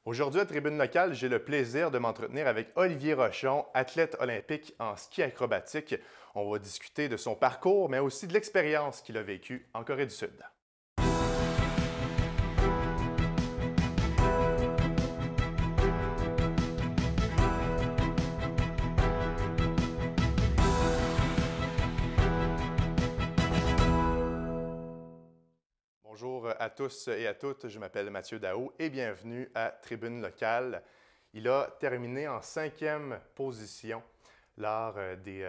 Aujourd'hui, à Tribune locale, j'ai le plaisir de m'entretenir avec Olivier Rochon, athlète olympique en ski acrobatique. On va discuter de son parcours, mais aussi de l'expérience qu'il a vécue en Corée du Sud. Bonjour à tous et à toutes, je m'appelle Mathieu Daou et bienvenue à Tribune locale. Il a terminé en 5e position lors des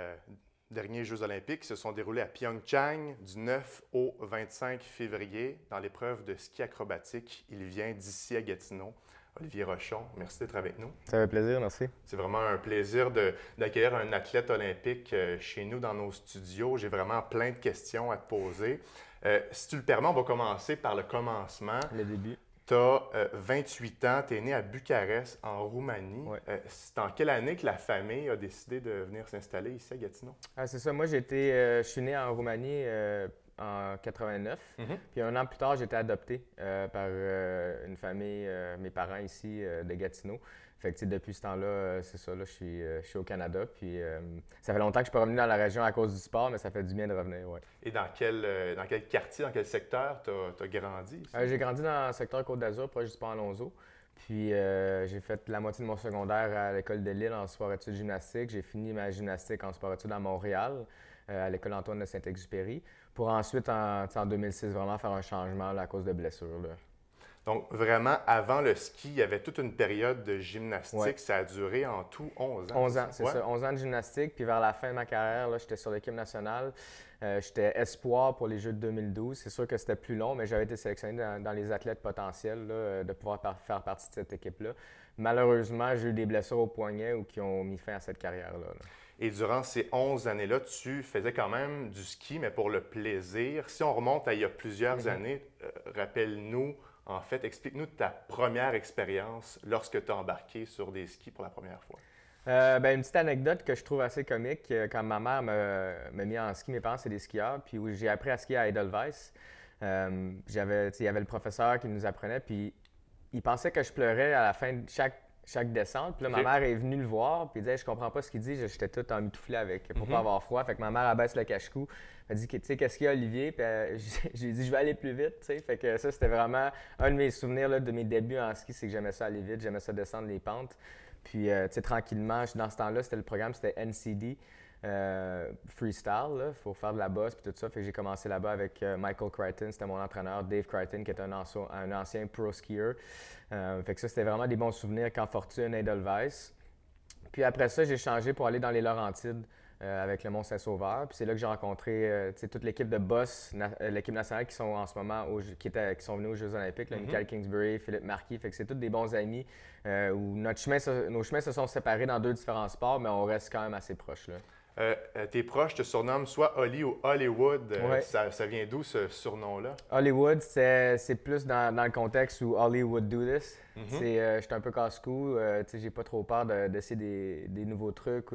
derniers Jeux olympiques qui se sont déroulés à Pyeongchang du 9 au 25 février dans l'épreuve de ski acrobatique. Il vient d'ici à Gatineau. Olivier Rochon, merci d'être avec nous. Ça fait plaisir, merci. C'est vraiment un plaisir d'accueillir un athlète olympique chez nous dans nos studios. J'ai vraiment plein de questions à te poser. Si tu le permets, on va commencer par le commencement. Le début. Tu as 28 ans, tu es né à Bucarest, en Roumanie. Ouais. C'est en quelle année que la famille a décidé de venir s'installer ici à Gatineau? C'est ça, moi je suis né en Roumanie en 89. Puis un an plus tard, j'ai été adopté par une famille, mes parents ici de Gatineau. Fait que depuis ce temps-là, c'est ça, là, je suis au Canada. Puis ça fait longtemps que je suis pas revenu dans la région à cause du sport, mais ça fait du bien de revenir, ouais. Et dans quel quartier, dans quel secteur tu as grandi ici? J'ai grandi dans le secteur Côte-d'Azur, proche du pont Alonso. Puis j'ai fait la moitié de mon secondaire à l'école de Lille en sport-études gymnastique. J'ai fini ma gymnastique en sport-études à Montréal, à l'école Antoine de Saint-Exupéry, pour ensuite, en 2006, vraiment faire un changement là, à cause de blessures, là. Donc, vraiment, avant le ski, il y avait toute une période de gymnastique. Ouais. Ça a duré en tout 11 ans. 11 ans, c'est Ouais. ça. 11 ans de gymnastique. Puis vers la fin de ma carrière, là, j'étais sur l'équipe nationale. J'étais espoir pour les Jeux de 2012. C'est sûr que c'était plus long, mais j'avais été sélectionné dans les athlètes potentiels là, de pouvoir faire partie de cette équipe-là. Malheureusement, j'ai eu des blessures au poignet ou qui ont mis fin à cette carrière-là, là. Et durant ces 11 années-là, tu faisais quand même du ski, mais pour le plaisir. Si on remonte à il y a plusieurs années, rappelle-nous, en fait, explique-nous ta première expérience lorsque tu as embarqué sur des skis pour la première fois. Une petite anecdote que je trouve assez comique, quand ma mère m'a mis en ski, mes parents, c'est des skieurs, puis où j'ai appris à skier à Edelweiss. Il y avait le professeur qui nous apprenait, puis il pensait que je pleurais à la fin de chaque descente. Puis là, ma mère est venue le voir, puis il disait, je comprends pas ce qu'il dit, j'étais tout emmitouflé avec, pour pas avoir froid. Fait que ma mère abaisse le cache-cou, elle dit, tu sais, qu'est-ce qu'il y a, Olivier? Puis j'ai dit, je vais aller plus vite, tu sais. Fait que ça, c'était vraiment un de mes souvenirs là, de mes débuts en ski, c'est que j'aimais ça aller vite, j'aimais ça descendre les pentes. Puis, tu sais, tranquillement, dans ce temps-là, c'était le programme, c'était NCD. Freestyle, il faut faire de la bosse puis tout ça. Fait que j'ai commencé là-bas avec Michael Crichton, c'était mon entraîneur, Dave Crichton, qui est un ancien pro skieur. Fait que ça, c'était vraiment des bons souvenirs quand Fortune et Edelweiss. Puis après ça, j'ai changé pour aller dans les Laurentides avec le Mont-Saint-Sauveur. Puis c'est là que j'ai rencontré toute l'équipe de boss, l'équipe nationale qui sont en ce moment, qui sont venus aux Jeux olympiques, là, Michael Kingsbury, Philippe Marquis. Fait que c'est tous des bons amis où nos chemins se sont séparés dans deux différents sports, mais on reste quand même assez proches, là. Tes proches te surnomment soit Holly ou Hollywood. Ouais. Ça vient d'où ce surnom-là? Hollywood, c'est plus dans le contexte où Hollywood do this. J'étais un peu casse-cou, j'ai pas trop peur d'essayer des nouveaux trucs,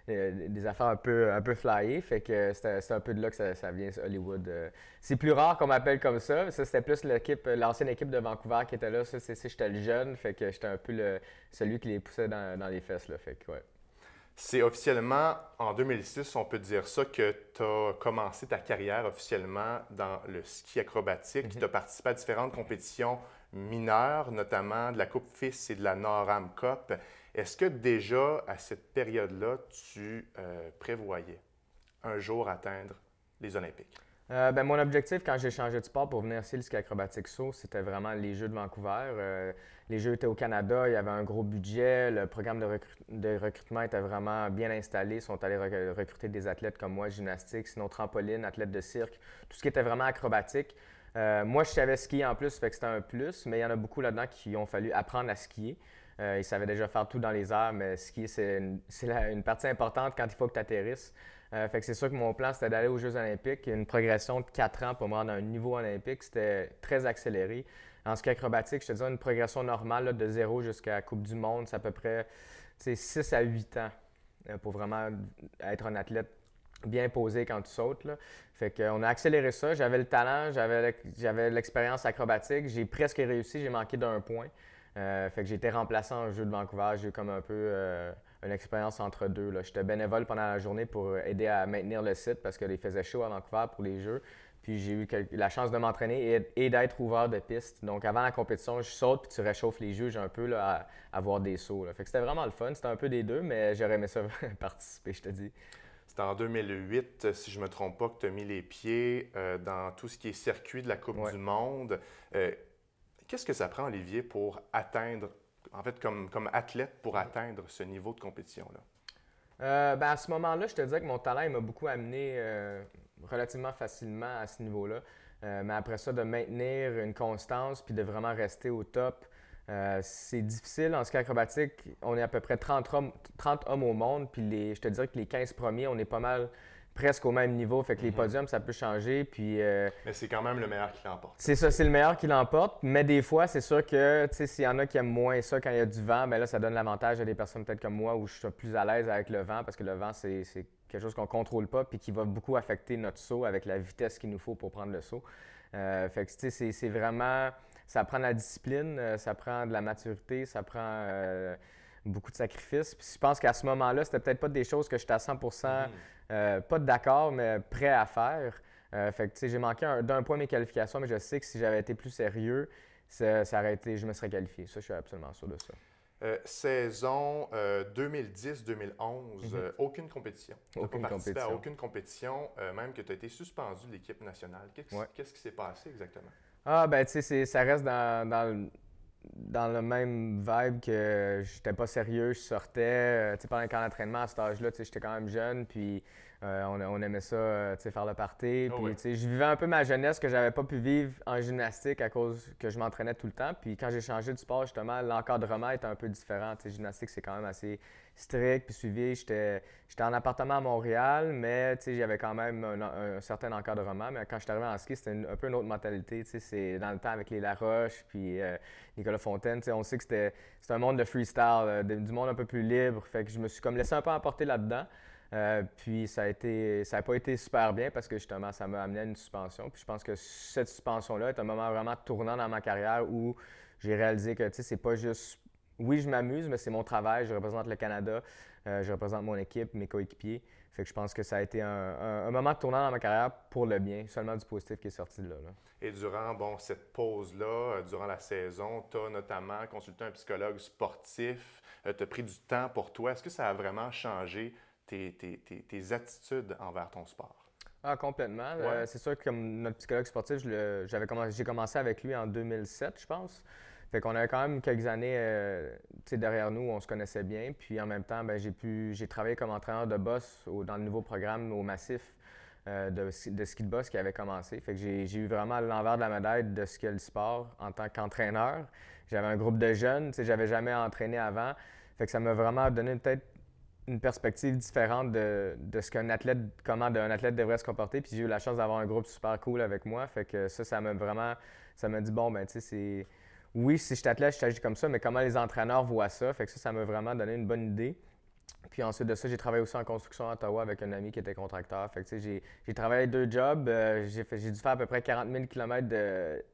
des affaires un peu flyées. Fait que c'est un peu de là que ça vient, Hollywood. C'est plus rare qu'on m'appelle comme ça. Ça, c'était plus l'ancienne équipe de Vancouver qui était là. Ça, j'étais le jeune, fait que j'étais un peu celui qui les poussait dans les fesses, là. Fait que, ouais. C'est officiellement en 2006, on peut dire ça, que tu as commencé ta carrière officiellement dans le ski acrobatique. Tu as participé à différentes compétitions mineures, notamment de la Coupe FIS et de la Nor-Am Cup. Est-ce que déjà, à cette période-là, tu prévoyais un jour atteindre les Olympiques? Mon objectif quand j'ai changé de sport pour venir ici, le ski acrobatique saut, c'était vraiment les Jeux de Vancouver. Les Jeux étaient au Canada, il y avait un gros budget, le programme de recrutement était vraiment bien installé. Ils sont allés recruter des athlètes comme moi, gymnastique, sinon trampoline, athlète de cirque, tout ce qui était vraiment acrobatique. Moi, je savais skier en plus, fait que c'était un plus, mais il y en a beaucoup là-dedans qui ont fallu apprendre à skier. Ils savaient déjà faire tout dans les airs, mais skier, c'est une partie importante quand il faut que tu atterrisses. Fait que c'est sûr que mon plan, c'était d'aller aux Jeux olympiques. Une progression de 4 ans pour me rendre à un niveau olympique, c'était très accéléré. En ski acrobatique, je te dis une progression normale là, de 0 jusqu'à la Coupe du Monde, c'est à peu près 6 à 8 ans pour vraiment être un athlète bien posé quand tu sautes, là. Fait qu'on a accéléré ça. J'avais le talent, j'avais l'expérience acrobatique. J'ai presque réussi, j'ai manqué d'un point. Fait que j'ai été remplaçant en jeu de Vancouver. J'ai eu comme un peu une expérience entre deux, là. J'étais bénévole pendant la journée pour aider à maintenir le site parce qu'il faisait chaud à Vancouver pour les jeux. Puis j'ai eu la chance de m'entraîner et d'être ouvert de piste. Donc avant la compétition, je saute puis tu réchauffes les juges un peu là, à voir des sauts, là. Fait que c'était vraiment le fun. C'était un peu des deux, mais j'aurais aimé ça participer, je te dis. C'est en 2008, si je ne me trompe pas, que tu as mis les pieds dans tout ce qui est circuit de la Coupe du Monde. Qu'est-ce que ça prend, Olivier, pour atteindre, en fait, comme athlète, pour atteindre ce niveau de compétition-là? À ce moment-là, je te disais que mon talent m'a beaucoup amené relativement facilement à ce niveau-là. Mais après ça, de maintenir une constance puis de vraiment rester au top, c'est difficile. En ski acrobatique, on est à peu près 30 hommes au monde. Puis je te dirais que les 15 premiers, on est pas mal presque au même niveau. Fait que les podiums, ça peut changer. Puis, mais c'est quand même le meilleur qui l'emporte. C'est ça, c'est le meilleur qui l'emporte. Mais des fois, c'est sûr que s'il y en a qui aiment moins ça quand il y a du vent, bien là, ça donne l'avantage à des personnes peut-être comme moi où je suis plus à l'aise avec le vent parce que le vent, c'est quelque chose qu'on ne contrôle pas puis qui va beaucoup affecter notre saut avec la vitesse qu'il nous faut pour prendre le saut. Fait que c'est vraiment... Ça prend de la discipline, ça prend de la maturité, ça prend beaucoup de sacrifices. Puis je pense qu'à ce moment-là, c'était peut-être pas des choses que j'étais à 100% pas d'accord, mais prêt à faire. Fait que j'ai manqué d'un point mes qualifications, mais je sais que si j'avais été plus sérieux, ça aurait été, je me serais qualifié. Ça, je suis absolument sûr de ça. Saison 2010-2011, aucune compétition. Tu n'as pas participé à aucune compétition, même que tu as été suspendu de l'équipe nationale. Qu'est-ce qui s'est passé exactement? Ah, ben, tu sais, ça reste dans le même vibe que j'étais pas sérieux, je sortais. Tu sais, pendant le camp d'entraînement, à cet âge-là, tu sais, j'étais quand même jeune, puis on aimait ça, tu sais, faire le party. Puis, tu sais, je vivais un peu ma jeunesse que j'avais pas pu vivre en gymnastique à cause que je m'entraînais tout le temps. Puis quand j'ai changé de sport, justement, l'encadrement était un peu différent. Tu sais, gymnastique, c'est quand même assez strict puis suivi. J'étais en appartement à Montréal, mais tu sais, j'avais quand même un certain encadrement. Mais quand je suis arrivé en ski, c'était un peu une autre mentalité. Tu sais, c'est dans le temps avec les Laroche puis Nicolas Fontaine. Tu sais, on sait que c'est un monde de freestyle, du monde un peu plus libre. Fait que je me suis comme laissé un peu emporter là-dedans. Puis ça n'a pas été super bien parce que justement, ça m'a amené à une suspension. Puis je pense que cette suspension-là est un moment vraiment tournant dans ma carrière où j'ai réalisé que, tu sais, c'est pas juste... Oui, je m'amuse, mais c'est mon travail. Je représente le Canada, je représente mon équipe, mes coéquipiers. Fait que je pense que ça a été un moment tournant dans ma carrière pour le bien, seulement du positif qui est sorti de là. Et durant cette pause-là, durant la saison, tu as notamment consulté un psychologue sportif, tu as pris du temps pour toi. Est-ce que ça a vraiment changé tes attitudes envers ton sport? Ah, complètement. Ouais. C'est sûr que comme notre psychologue sportif, j'ai commencé avec lui en 2007, je pense. Fait qu'on avait quand même quelques années derrière nous où on se connaissait bien. Puis en même temps, ben, j'ai travaillé comme entraîneur de boss dans le nouveau programme au Massif de ski de boss qui avait commencé. Fait que j'ai eu vraiment l'envers de la médaille de ce qu'est le sport en tant qu'entraîneur. J'avais un groupe de jeunes, j'avais jamais entraîné avant. Fait que ça m'a vraiment donné peut-être une perspective différente de ce qu'un athlète, comment un athlète devrait se comporter. Puis j'ai eu la chance d'avoir un groupe super cool avec moi. Fait que ça m'a dit, bon, ben, tu sais, c'est... Oui, si je suis athlète, je t'agis comme ça, mais comment les entraîneurs voient ça? Fait que ça m'a vraiment donné une bonne idée. Puis ensuite de ça, j'ai travaillé aussi en construction à Ottawa avec un ami qui était contracteur. Fait que, tu sais, j'ai travaillé 2 jobs. J'ai dû faire à peu près 40 000 km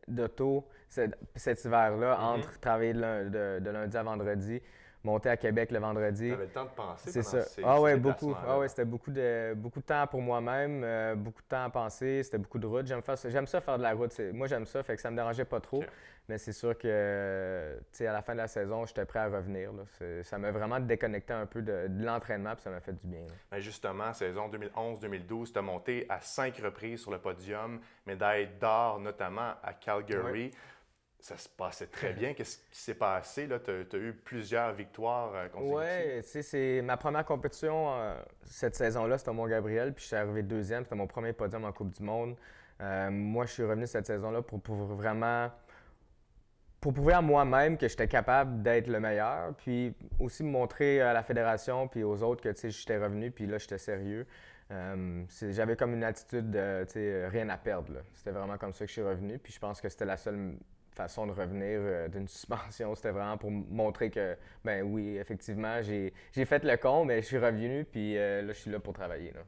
d'auto cet hiver-là, entre travailler de lundi à vendredi, monter à Québec le vendredi. Tu avais le temps de penser C'est pendant ça. ces Beaucoup. déplacements-là. C'était beaucoup de temps pour moi-même, beaucoup de temps à penser. C'était beaucoup de route. J'aime ça faire de la route. Moi, j'aime ça, fait que ça me dérangeait pas trop. Okay. Mais c'est sûr que, tu sais, à la fin de la saison, j'étais prêt à revenir, là. Ça m'a vraiment déconnecté un peu de l'entraînement, puis ça m'a fait du bien, là. Ben justement, saison 2011-2012, tu as monté à 5 reprises sur le podium, médaille d'or notamment à Calgary. Ouais. Ça se passait très bien. Qu'est-ce qui s'est passé? Tu as eu plusieurs victoires consécutives. Oui, tu sais, c'est ma première compétition cette saison-là, c'était au Mont-Gabriel, puis je suis arrivé deuxième. C'était mon premier podium en Coupe du Monde. Moi, je suis revenu cette saison-là pour vraiment... Pour prouver à moi-même que j'étais capable d'être le meilleur, puis aussi me montrer à la fédération puis aux autres que, tu sais, j'étais revenu, puis là, j'étais sérieux. J'avais comme une attitude de, tu sais, rien à perdre, là. C'était vraiment comme ça que je suis revenu, puis je pense que c'était la seule façon de revenir d'une suspension. C'était vraiment pour montrer que, ben oui, effectivement, j'ai fait le con, mais je suis revenu, puis là, je suis là pour travailler, là.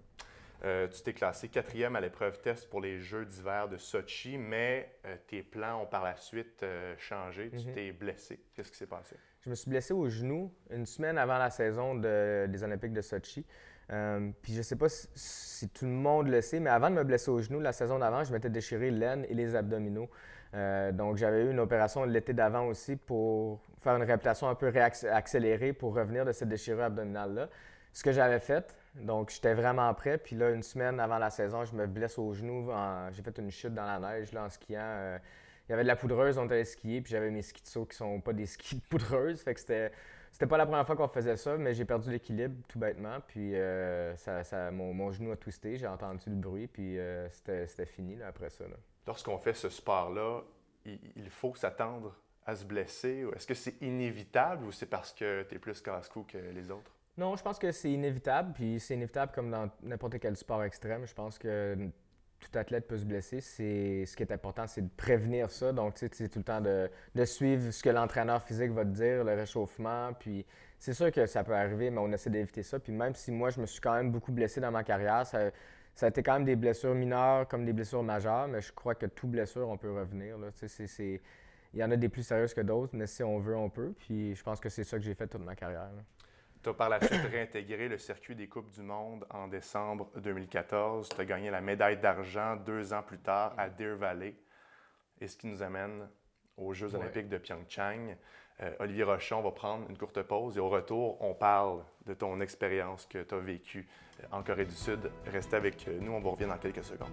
Tu t'es classé 4e à l'épreuve test pour les Jeux d'hiver de Sochi, mais tes plans ont par la suite changé. Tu t'es blessé. Qu'est-ce qui s'est passé? Je me suis blessé au genou une semaine avant la saison des Olympiques de Sochi. Puis je ne sais pas si tout le monde le sait, mais avant de me blesser au genou, la saison d'avant, je m'étais déchiré l'aine et les abdominaux. Donc j'avais eu une opération l'été d'avant aussi pour faire une réhabilitation un peu accélérée pour revenir de cette déchirure abdominale-là. Ce que j'avais fait, donc j'étais vraiment prêt. Puis là, une semaine avant la saison, je me blesse au genou. J'ai fait une chute dans la neige là, en skiant. Il y avait de la poudreuse, on était allé skier, puis j'avais mes skis de saut qui sont pas des skis de poudreuse. Fait que c'était pas la première fois qu'on faisait ça, mais j'ai perdu l'équilibre tout bêtement. Puis mon genou a twisté, j'ai entendu le bruit, puis c'était fini là, après ça. Là. Lorsqu'on fait ce sport-là, il faut s'attendre à se blesser. Est-ce que c'est inévitable ou c'est parce que tu es plus casse-cou que les autres? Non, je pense que c'est inévitable, puis c'est inévitable comme dans n'importe quel sport extrême. Je pense que tout athlète peut se blesser. Ce qui est important, c'est de prévenir ça. Donc, tu sais, c'est tout le temps de suivre ce que l'entraîneur physique va te dire, le réchauffement. Puis, c'est sûr que ça peut arriver, mais on essaie d'éviter ça. Puis, même si moi, je me suis quand même beaucoup blessé dans ma carrière, ça a été quand même des blessures mineures comme des blessures majeures, mais je crois que toute blessure, on peut revenir. Là. Tu sais, il y en a des plus sérieuses que d'autres, mais si on veut, on peut. Puis, je pense que c'est ça que j'ai fait toute ma carrière. Là. Tu as par la suite réintégré le circuit des Coupes du Monde en décembre 2014. Tu as gagné la médaille d'argent 2 ans plus tard à Deer Valley. Et ce qui nous amène aux Jeux olympiques de Pyeongchang. Olivier Rochon va prendre une courte pause et au retour, on parle de ton expérience que tu as vécue en Corée du Sud. Restez avec nous, on vous revient dans quelques secondes.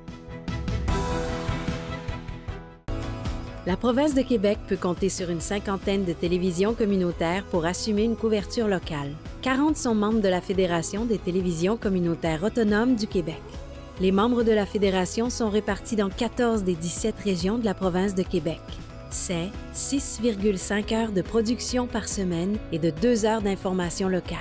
La province de Québec peut compter sur une cinquantaine de télévisions communautaires pour assumer une couverture locale. 40 sont membres de la Fédération des télévisions communautaires autonomes du Québec. Les membres de la Fédération sont répartis dans 14 des 17 régions de la province de Québec. C'est 6,5 heures de production par semaine et de 2 heures d'information locale.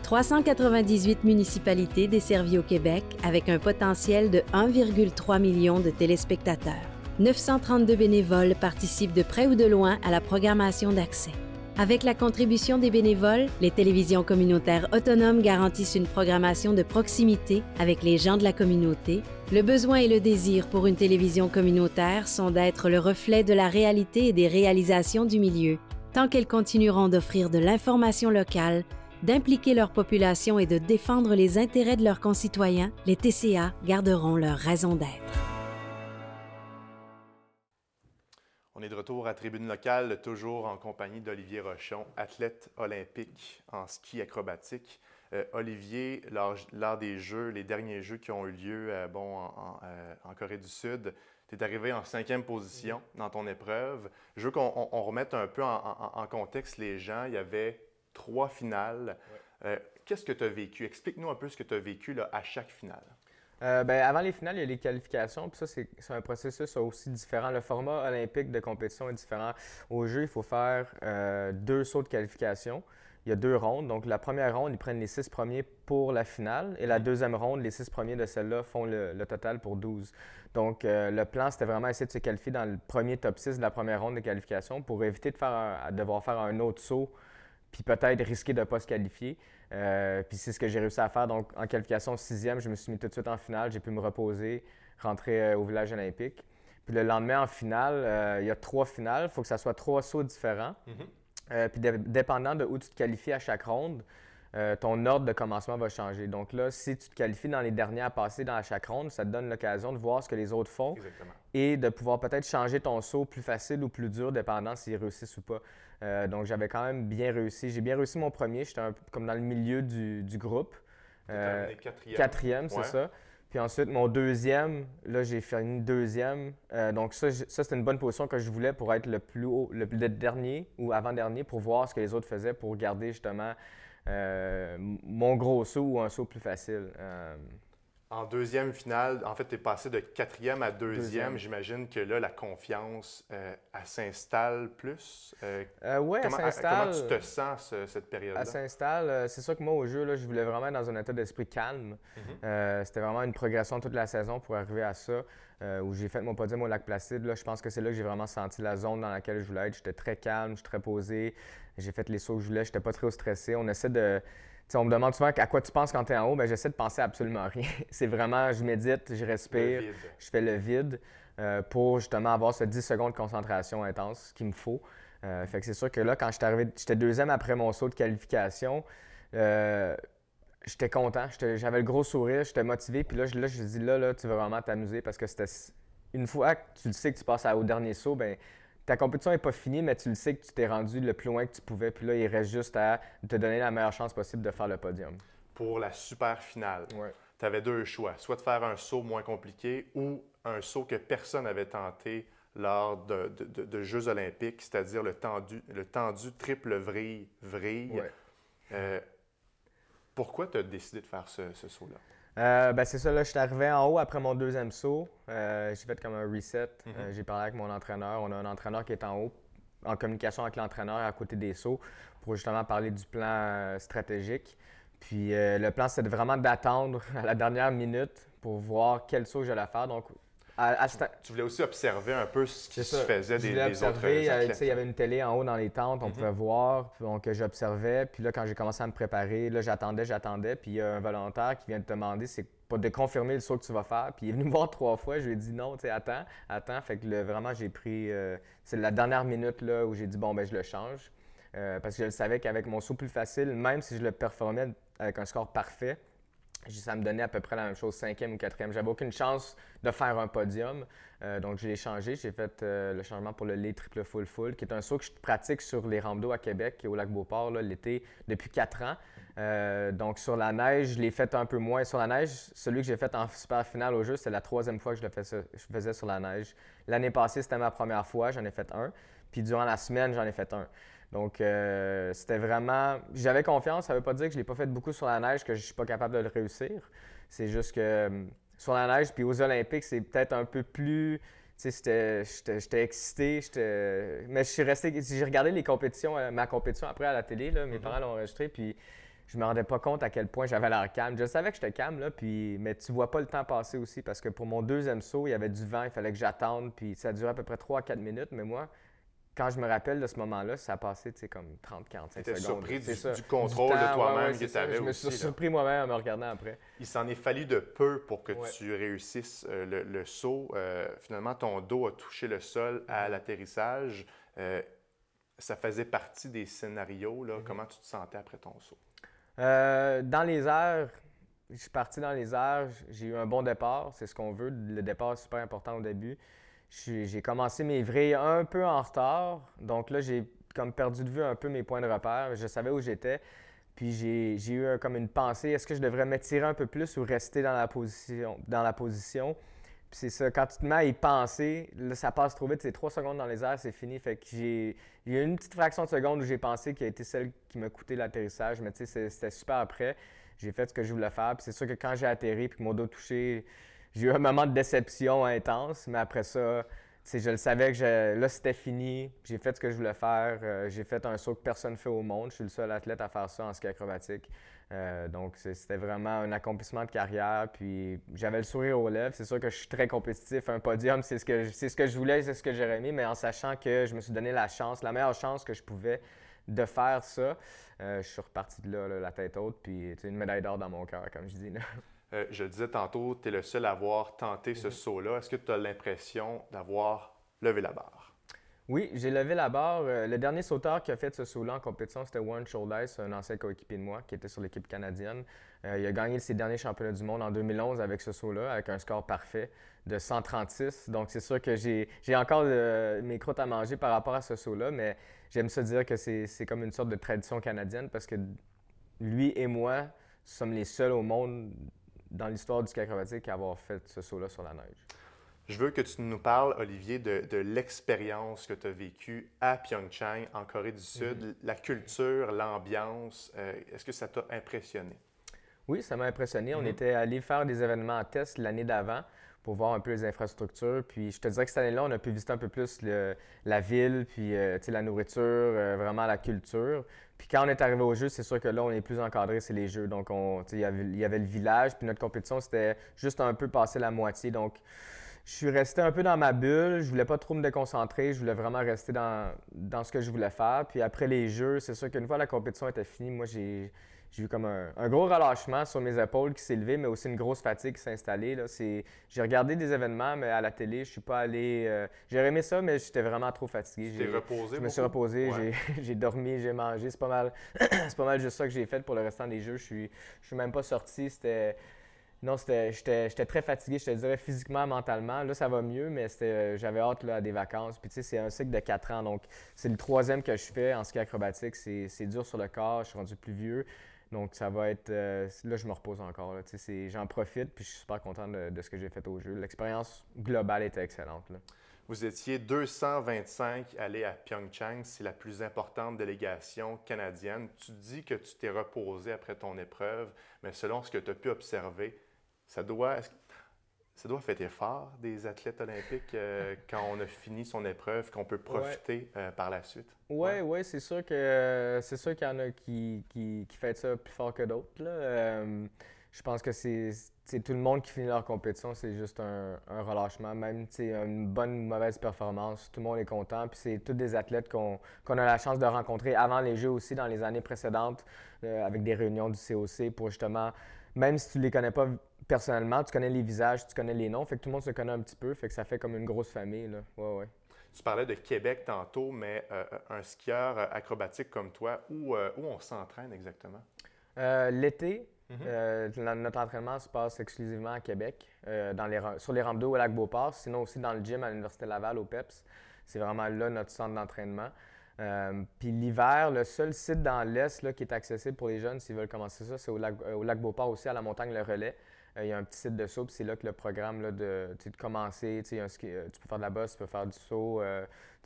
398 municipalités desservies au Québec avec un potentiel de 1,3 million de téléspectateurs. 932 bénévoles participent de près ou de loin à la programmation d'accès. Avec la contribution des bénévoles, les télévisions communautaires autonomes garantissent une programmation de proximité avec les gens de la communauté. Le besoin et le désir pour une télévision communautaire sont d'être le reflet de la réalité et des réalisations du milieu, tant qu'elles continueront d'offrir de l'information locale, d'impliquer leur population et de défendre les intérêts de leurs concitoyens, les TCA garderont leur raison d'être. On est de retour à Tribune locale, toujours en compagnie d'Olivier Rochon, athlète olympique en ski acrobatique. Olivier, lors des Jeux, les derniers Jeux qui ont eu lieu en Corée du Sud, tu es arrivé en 5e position dans ton épreuve. Je veux qu'on remette un peu en contexte les gens. Il y avait 3 finales. Ouais. Qu'est-ce que tu as vécu? Explique-nous un peu ce que tu as vécu là, à chaque finale. Avant les finales, il y a les qualifications. Puis ça, c'est un processus aussi différent. Le format olympique de compétition est différent. Au jeu, il faut faire 2 sauts de qualification. Il y a 2 rondes. Donc, la première ronde, ils prennent les 6 premiers pour la finale. Et la deuxième ronde, les 6 premiers de celle-là font le total pour 12. Donc, le plan, c'était vraiment essayer de se qualifier dans le premier top 6 de la première ronde de qualification pour éviter de devoir faire un autre saut puis peut-être risquer de ne pas se qualifier. Puis c'est ce que j'ai réussi à faire. Donc, en qualification 6e, je me suis mis tout de suite en finale. J'ai pu me reposer, rentrer au village olympique. Puis le lendemain, en finale, il y a 3 finales. Il faut que ça soit 3 sauts différents. Puis dépendant de où tu te qualifies à chaque ronde, ton ordre de commencement va changer. Donc là, si tu te qualifies dans les derniers à passer dans chaque ronde, ça te donne l'occasion de voir ce que les autres font. Exactement. Et de pouvoir peut-être changer ton saut plus facile ou plus dur, dépendant s'ils réussissent ou pas. Donc, j'avais quand même bien réussi. J'ai bien réussi mon premier. J'étais comme dans le milieu du groupe. Terminé 4e, c'est ça. Puis ensuite, mon deuxième, là, j'ai fini 2e. Donc, ça c'était une bonne position que je voulais pour être le plus haut, le dernier ou avant-dernier pour voir ce que les autres faisaient pour garder justement mon gros saut ou un saut plus facile. En deuxième finale, en fait, tu es passé de 4e à 2e. J'imagine que là, la confiance, elle s'installe plus. Oui, elle s'installe. Comment tu te sens cette période-là? Elle s'installe. C'est sûr que moi, au jeu, là, je voulais vraiment être dans un état d'esprit calme. C'était vraiment une progression toute la saison pour arriver à ça. où j'ai fait mon podium au Lac-Placide. Là, je pense que c'est là que j'ai vraiment senti la zone dans laquelle je voulais être. J'étais très calme, je suis très posé. J'ai fait les sauts que je voulais, je n'étais pas trop stressé. On essaie de... on me demande souvent à quoi tu penses quand tu es en haut. Bien, j'essaie de penser à absolument rien. C'est vraiment, je médite, je respire, je fais le vide pour justement avoir ce 10 secondes de concentration intense qu'il me faut. Fait que c'est sûr que là, quand j'étais arrivé, j'étais deuxième après mon saut de qualification. J'étais content, j'avais le gros sourire, j'étais motivé. Puis là, je dis là, tu vas vraiment t'amuser parce que c'était une fois que tu le sais que tu passes au dernier saut, bien, ta compétition n'est pas finie, mais tu le sais que tu t'es rendu le plus loin que tu pouvais. Puis là, il reste juste à te donner la meilleure chance possible de faire le podium. Pour la super finale, ouais. Tu avais deux choix, soit de faire un saut moins compliqué ou un saut que personne n'avait tenté lors de Jeux olympiques, c'est-à-dire le tendu triple vrille. Ouais. Pourquoi tu as décidé de faire ce saut-là? Ben c'est ça, là, je suis arrivé en haut après mon deuxième saut. J'ai fait comme un reset. J'ai parlé avec mon entraîneur. On a un entraîneur qui est en haut, en communication avec l'entraîneur à côté des sauts, pour justement parler du plan stratégique. Puis le plan, c'était vraiment d'attendre à la dernière minute pour voir quel saut j'allais faire. Donc, tu voulais aussi observer un peu ce qui se faisait des autres athlètes. Il y avait une télé en haut dans les tentes, on pouvait voir, donc j'observais. Puis là, quand j'ai commencé à me préparer, là, j'attendais. Puis il y a un volontaire qui vient te demander de confirmer le saut que tu vas faire. Puis il est venu me voir 3 fois, je lui ai dit non, attends. Fait que vraiment, j'ai pris... c'est la dernière minute là, où j'ai dit bon, ben je le change. Parce que je savais qu'avec mon saut plus facile, même si je le performais avec un score parfait, ça me donnait à peu près la même chose, 5e ou 4e. J'avais aucune chance de faire un podium. Donc, je l'ai changé. J'ai fait le changement pour le lait triple full, qui est un saut que je pratique sur les rampes d'eau à Québec, qui est au lac Beauport, l'été, depuis 4 ans. Donc, sur la neige, je l'ai fait un peu moins. Sur la neige, celui que j'ai fait en super finale au jeu, c'est la 3e fois que je faisais sur la neige. L'année passée, c'était ma première fois, j'en ai fait un. Puis durant la semaine, j'en ai fait un. Donc, c'était vraiment... J'avais confiance, ça ne veut pas dire que je ne l'ai pas fait beaucoup sur la neige, que je ne suis pas capable de le réussir. C'est juste que sur la neige, puis aux Olympiques, c'est peut-être un peu plus... Tu sais, j'étais excité, mais je suis resté... J'ai regardé les compétitions, ma compétition après à la télé, là, mes parents l'ont enregistré, puis je me rendais pas compte à quel point j'avais l'air calme. Je savais que j'étais calme, là, mais tu vois pas le temps passer aussi, parce que pour mon deuxième saut, il y avait du vent, il fallait que j'attende, puis ça durait à peu près 3-4 minutes, mais moi... Quand je me rappelle de ce moment-là, ça a passé comme 30-45 secondes. Tu étais surpris du contrôle de toi-même que tu avais aussi. Je me suis surpris moi-même en me regardant après. Il s'en est fallu de peu pour que tu réussisses le saut. Finalement, ton dos a touché le sol à l'atterrissage. Ça faisait partie des scénarios. Là. Comment tu te sentais après ton saut? Dans les airs, je suis parti dans les airs. J'ai eu un bon départ. C'est ce qu'on veut. Le départ est super important au début. J'ai commencé mes vrilles un peu en retard. Donc là, j'ai comme perdu de vue un peu mes points de repère. Je savais où j'étais. Puis j'ai eu comme une pensée, est-ce que je devrais m'étirer un peu plus ou rester dans la position? Puis c'est ça, quand tu te mets à y penser, là, ça passe trop vite. C'est 3 secondes dans les airs, c'est fini. Fait que il y a une petite fraction de seconde où j'ai pensé qui a été celle qui m'a coûté l'atterrissage. Mais tu sais, c'était super après. J'ai fait ce que je voulais faire. Puis c'est sûr que quand j'ai atterri puis que mon dos touché, j'ai eu un moment de déception intense, mais après ça, je le savais que là, c'était fini. J'ai fait ce que je voulais faire. J'ai fait un saut que personne ne fait au monde. Je suis le seul athlète à faire ça en ski acrobatique. Donc, c'était vraiment un accomplissement de carrière. Puis, j'avais le sourire aux lèvres. C'est sûr que je suis très compétitif. Un podium, c'est ce que je voulais, c'est ce que j'aurais aimé. Mais en sachant que je me suis donné la meilleure chance que je pouvais de faire ça, je suis reparti de là, la tête haute. Puis, une médaille d'or dans mon cœur, comme je dis. Là. Je le disais tantôt, tu es le seul à avoir tenté ce saut-là. Est-ce que tu as l'impression d'avoir levé la barre? Oui, j'ai levé la barre. Le dernier sauteur qui a fait ce saut-là en compétition, c'était Warren Shouldice, un ancien coéquipier de moi qui était sur l'équipe canadienne. Il a gagné ses derniers championnats du monde en 2011 avec ce saut-là, avec un score parfait de 136. Donc, c'est sûr que j'ai encore mes croûtes à manger par rapport à ce saut-là, mais j'aime ça dire que c'est comme une sorte de tradition canadienne parce que lui et moi sommes les seuls au monde dans l'histoire du ski acrobatique à avoir fait ce saut-là sur la neige. Je veux que tu nous parles, Olivier, de l'expérience que tu as vécue à Pyeongchang, en Corée du Sud, la culture, l'ambiance. Est-ce que ça t'a impressionné? Oui, ça m'a impressionné. On était allé faire des événements en test l'année d'avant pour voir un peu les infrastructures. Puis je te dirais que cette année-là, on a pu visiter un peu plus la ville, puis la nourriture, vraiment la culture. Puis quand on est arrivé au jeu, c'est sûr que là, on est plus encadré, c'est les jeux. Donc, il y avait le village, puis notre compétition, c'était juste un peu passer la moitié. Donc, je suis resté un peu dans ma bulle. Je voulais pas trop me déconcentrer. Je voulais vraiment rester dans ce que je voulais faire. Puis après les Jeux, c'est sûr qu'une fois la compétition était finie, moi, j'ai eu comme un gros relâchement sur mes épaules qui s'est levé, mais aussi une grosse fatigue qui s'est installée. Là. J'ai regardé des événements, mais à la télé, je suis pas allé. J'ai aimé ça, mais j'étais vraiment trop fatigué. Tu t'es reposé Je me suis reposé, ouais. j'ai dormi, j'ai mangé. C'est pas mal, c'est pas mal juste ça que j'ai fait pour le restant des Jeux. Je suis même pas sorti. Non, j'étais très fatigué, je te dirais, physiquement, mentalement. Là, ça va mieux, mais j'avais hâte là, à des vacances. Puis, tu sais, c'est un cycle de 4 ans. Donc, c'est le 3e que je fais en ski acrobatique. C'est dur sur le corps, je suis rendu plus vieux. Donc, ça va être. Là, je me repose encore. Là, j'en profite, puis je suis super content de ce que j'ai fait au jeu. L'expérience globale était excellente. Là. Vous étiez 225 allés à Pyeongchang, c'est la plus importante délégation canadienne. Tu dis que tu t'es reposé après ton épreuve, mais selon ce que tu as pu observer, ça doit fêter fort des athlètes olympiques quand on a fini son épreuve, qu'on peut profiter par la suite. Oui, c'est sûr qu'il y en a qui fêtent ça plus fort que d'autres. Je pense que c'est tout le monde qui finit leur compétition, c'est juste un relâchement. Même une bonne ou mauvaise performance, tout le monde est content. Puis c'est tous des athlètes qu'on a la chance de rencontrer avant les Jeux aussi, dans les années précédentes, avec des réunions du COC pour justement, même si tu ne les connais pas personnellement, tu connais les visages, tu connais les noms, fait que tout le monde se connaît un petit peu, fait que ça fait comme une grosse famille. Là. Ouais. Tu parlais de Québec tantôt, mais un skieur acrobatique comme toi, où on s'entraîne exactement? L'été, notre entraînement se passe exclusivement à Québec, sur les rampes d'eau au lac Beauport, sinon aussi dans le gym à l'Université Laval, au PEPS. C'est vraiment là notre centre d'entraînement. Puis l'hiver, le seul site dans l'Est là, qui est accessible pour les jeunes s'ils veulent commencer ça, c'est au lac Beauport aussi, à la montagne Le Relais. Il y a un petit site de saut, puis c'est là que le programme là, de commencer, tu peux faire de la bosse, tu peux faire du saut,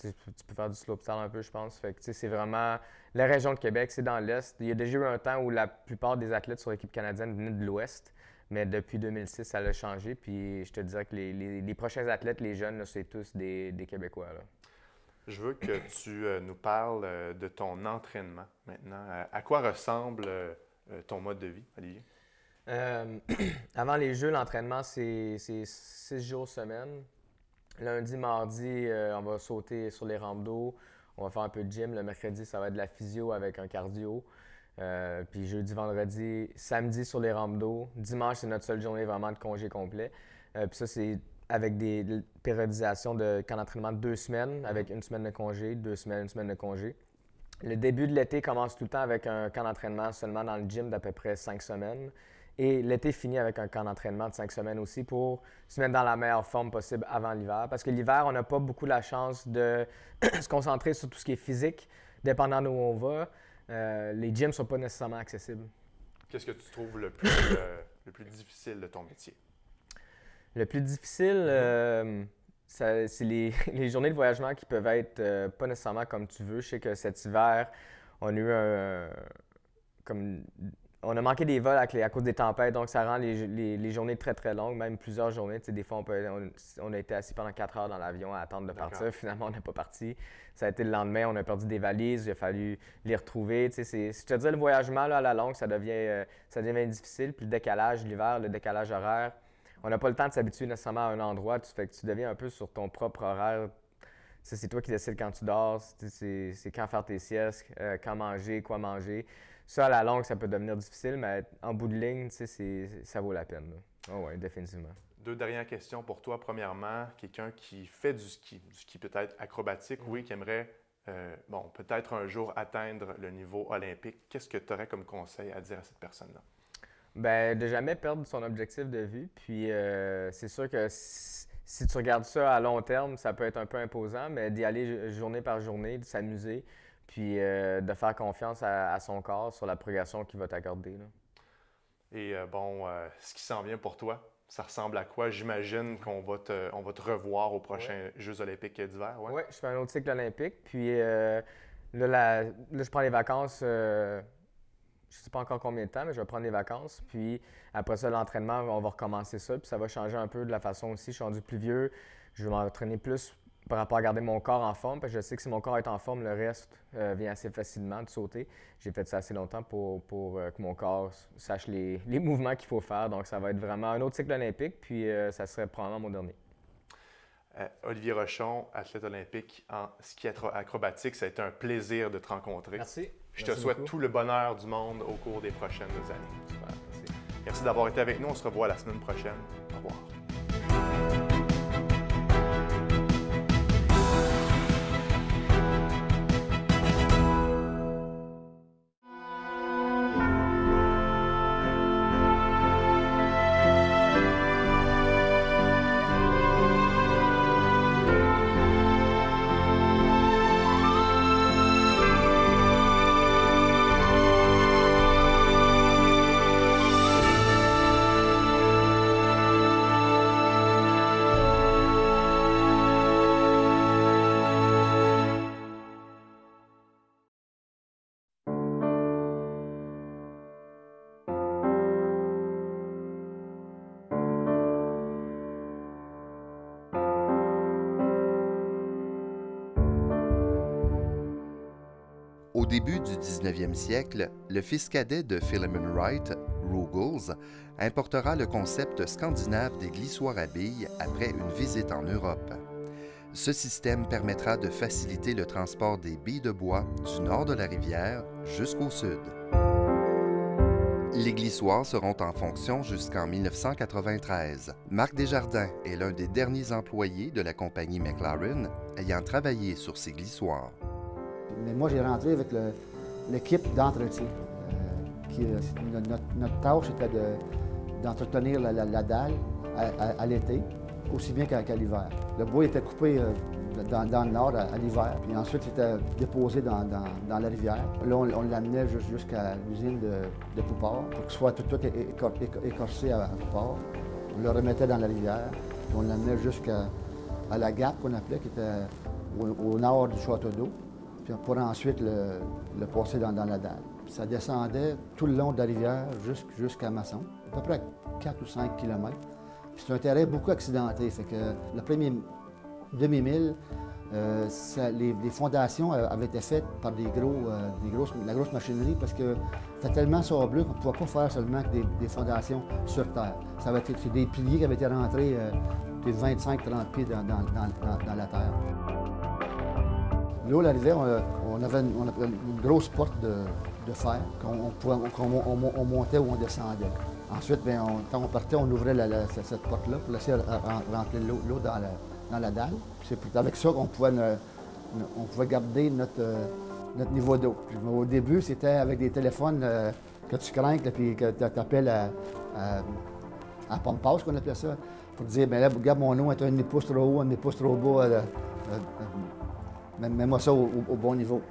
tu peux faire du slopestyle un peu, je pense. Fait que c'est vraiment la région de Québec, c'est dans l'Est. Il y a déjà eu un temps où la plupart des athlètes sur l'équipe canadienne venaient de l'Ouest, mais depuis 2006, ça a changé. Puis je te dirais que les prochains athlètes, les jeunes, là, c'est tous des Québécois. Là. Je veux que tu nous parles de ton entraînement maintenant. À quoi ressemble ton mode de vie, Olivier? Avant les Jeux, l'entraînement, c'est 6 jours semaine. Lundi, mardi, on va sauter sur les rampes d'eau. On va faire un peu de gym. Le mercredi, ça va être de la physio avec un cardio. Puis jeudi, vendredi, samedi sur les rampes d'eau. Dimanche, c'est notre seule journée vraiment de congé complet. Puis ça, c'est avec des périodisations de camp d'entraînement de 2 semaines, avec 1 semaine de congé, 2 semaines, 1 semaine de congé. Le début de l'été commence tout le temps avec un camp d'entraînement seulement dans le gym d'à peu près 5 semaines. Et l'été finit avec un camp d'entraînement de 5 semaines aussi pour se mettre dans la meilleure forme possible avant l'hiver. Parce que l'hiver, on n'a pas beaucoup la chance de se concentrer sur tout ce qui est physique, dépendant d'où on va. Les gyms ne sont pas nécessairement accessibles. Qu'est-ce que tu trouves le plus difficile de ton métier? Le plus difficile, c'est les journées de voyagement qui peuvent être pas nécessairement comme tu veux. Je sais que cet hiver, on a eu on a manqué des vols à cause des tempêtes, donc ça rend les journées très, très longues, même plusieurs journées. Tu sais, des fois, on a été assis pendant 4 heures dans l'avion à attendre de partir. Finalement, on n'est pas parti. Ça a été le lendemain, on a perdu des valises, il a fallu les retrouver. Tu sais, je te dis, le voyagement là, à la longue, ça devient difficile. Puis le décalage, l'hiver, le décalage horaire, on n'a pas le temps de s'habituer nécessairement à un endroit. Fait que tu deviens un peu sur ton propre horaire. C'est toi qui décides quand tu dors, c'est quand faire tes siestes, quand manger, quoi manger. Ça, à la longue, ça peut devenir difficile, mais en bout de ligne, ça vaut la peine. Oh oui, définitivement. 2 dernières questions pour toi. Premièrement, quelqu'un qui fait du ski peut-être acrobatique, oui, qui aimerait peut-être un jour atteindre le niveau olympique. Qu'est-ce que tu aurais comme conseil à dire à cette personne-là? Bien, de jamais perdre son objectif de vue. Puis c'est sûr que si tu regardes ça à long terme, ça peut être un peu imposant, mais d'y aller journée par journée, de s'amuser, puis de faire confiance à son corps sur la progression qu'il va t'accorder. Là. Et ce qui s'en vient pour toi, ça ressemble à quoi? J'imagine qu'on va te revoir aux prochains Jeux olympiques d'hiver. Oui, je fais un autre cycle olympique. Puis là, je prends les vacances, je ne sais pas encore combien de temps, mais je vais prendre les vacances. Puis après ça, l'entraînement, on va recommencer ça. Puis ça va changer un peu de la façon aussi. Je suis rendu plus vieux. Je vais m'entraîner plus par rapport à garder mon corps en forme, parce que je sais que si mon corps est en forme, le reste vient assez facilement de sauter. J'ai fait ça assez longtemps pour que mon corps sache les mouvements qu'il faut faire. Donc, ça va être vraiment un autre cycle olympique, puis ça serait probablement mon dernier. Olivier Rochon, athlète olympique en ski acrobatique, ça a été un plaisir de te rencontrer. Merci. Je te souhaite tout le bonheur du monde au cours des prochaines années. Super, merci. Merci d'avoir été avec nous. On se revoit la semaine prochaine. Au revoir. Au début du 19e siècle, le fils cadet de Philemon Wright, Ruggles, importera le concept scandinave des glissoires à billes après une visite en Europe. Ce système permettra de faciliter le transport des billes de bois du nord de la rivière jusqu'au sud. Les glissoires seront en fonction jusqu'en 1993. Marc Desjardins est l'un des derniers employés de la compagnie McLaren ayant travaillé sur ces glissoires. Mais moi, j'ai rentré avec l'équipe d'entretien. Notre tâche était d'entretenir la dalle à l'été, aussi bien qu'à l'hiver. Le bois était coupé dans le nord à l'hiver, puis ensuite c'était déposé dans la rivière. Là, on l'amenait jusqu'à l'usine de Poupart pour qu'il soit tout écorcé à Poupart. On le remettait dans la rivière, puis on l'amenait jusqu'à la Gap qu'on appelait, qui était au nord du château d'eau, pour ensuite le passer dans la dalle. Ça descendait tout le long de la rivière jusqu'à Masson, à peu près 4 ou 5 km. C'est un terrain beaucoup accidenté, fait que le premier demi-mille, les fondations avaient été faites par la grosse machinerie parce que c'était tellement sableux qu'on ne pouvait pas faire seulement des fondations sur terre. Ça avait été des piliers qui avaient été rentrés de 25-30 pieds dans la terre. Là, la rivière, on avait une grosse porte de fer qu'on montait ou on descendait. Ensuite, quand on partait, on ouvrait cette porte-là pour laisser rentrer l'eau dans la dalle. C'est avec ça qu'on pouvait garder notre niveau d'eau. Au début, c'était avec des téléphones que tu crains, puis que tu appelles à pompe-passe, qu'on appelait ça, pour dire, bien là, regarde, mon eau est un pouce trop haut, un pouce trop bas. Mets-moi ça au bon niveau.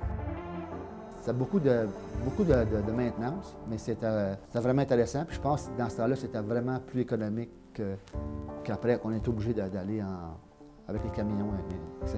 C'était beaucoup de maintenance, mais c'était vraiment intéressant. Puis je pense que dans ce temps-là, c'était vraiment plus économique qu'après qu'on est obligé d'aller avec les camions, etc.